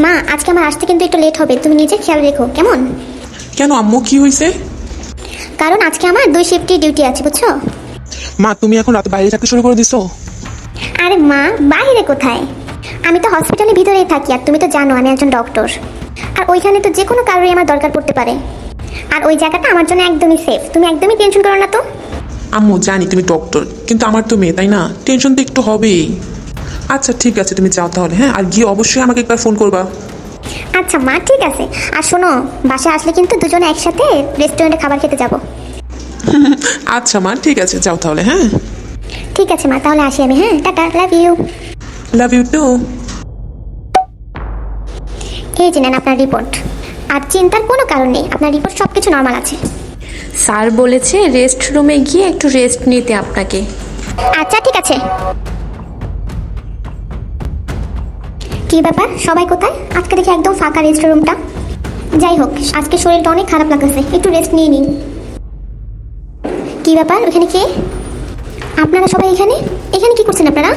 মা, আজকে আমার আসতে কিন্তু একটু লেট হবে, তুমি নিজে খেয়াল রেখো কেমন? কেন আম্মু, কি হয়েছে? কারণ আজকে আমার 2 শিফটই ডিউটি আছে, বুঝছো? মা, তুমি এখন রাতে বাইরে থাকতে শুরু করে দিছো? আরে মা, বাইরে কোথায়? আমি তো হসপিটালের ভিতরেই থাকি, আর তুমি তো জানো আমি একজন ডক্টর। আর ওইখানে তো যে কোনো কারোরই আমার দরকার পড়তে পারে। আর ওই জায়গাটা আমার জন্য একদমই সেফ, তুমি একদমই টেনশন করো না তো। আম্মু জানি তুমি ডক্টর, কিন্তু আমার তো মেয়ে, তাই না? টেনশন তো একটু হবেই। আচ্ছা ঠিক আছে, তুমি যাও তাহলে। হ্যাঁ, আর গিয়ে অবশ্যই আমাকে একবার ফোন করবা। আচ্ছা মা, ঠিক আছে। আর শোনো, বাসায় আসলে কিন্তু দুজনে একসাথে রেস্টুরেন্টে খাবার খেতে যাব। আচ্ছা মা, ঠিক আছে, যাও তাহলে। হ্যাঁ, ঠিক আছে মা, তাহলে আসি আমি। হ্যাঁ, tata, love you. Love you too. এই যে নেন আপনার রিপোর্ট। আর চিন্তার কোনো কারণ নেই, আপনার রিপোর্ট সব কিছু নর্মাল আছে। স্যার বলেছে রেস্ট রুমে গিয়ে একটু রেস্ট নিতে আপনাকে। আচ্ছা ঠিক আছে। কি ব্যাপার, সবাই কোথায়? আজকে দেখি একদম ফাঁকা রেস্ট রুমটা। যাই হোক, আজকে শরীরটা অনেক খারাপ লাগতেছে, একটু রেস্ট নিয়ে নিই। কি ব্যাপার, ওখানে কে? আপনারা সবাই এখানে এখানে কি করছেন আপনারা?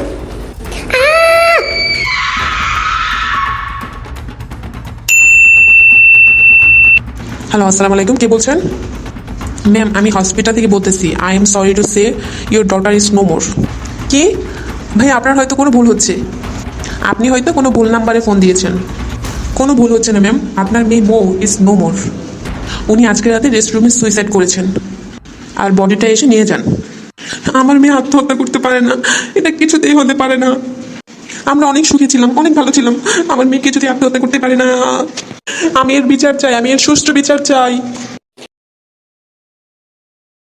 আহ! হ্যালো, আসসালামু আলাইকুম। কে বলছেন? ম্যাম, আমি হসপিটাল থেকে বলতেছি। I am sorry to say your daughter is no more. কি? ভাই, আপনার হয়তো কোনো ভুল হচ্ছে। আপনি হয়তো কোনো ভুল নাম্বারে ফোন দিয়েছেন। কোনো ভুল হচ্ছে না ম্যাম, আপনার মেয়ে মৌ ইজ নো মোর। উনি আজকে রাতে রেস্টরুমে সুইসাইড করেছেন, আর বডিটা এসে নিয়ে যান। আমার মেয়ে আত্মহত্যা করতে পারে না, এটা কিছুতেই হতে পারে না। আমরা অনেক সুখী ছিলাম, অনেক ভালো ছিলাম। আমার মেয়েকে যদি আত্মহত্যা করতে পারে না, আমি এর বিচার চাই, আমি এর সুষ্ঠু বিচার চাই।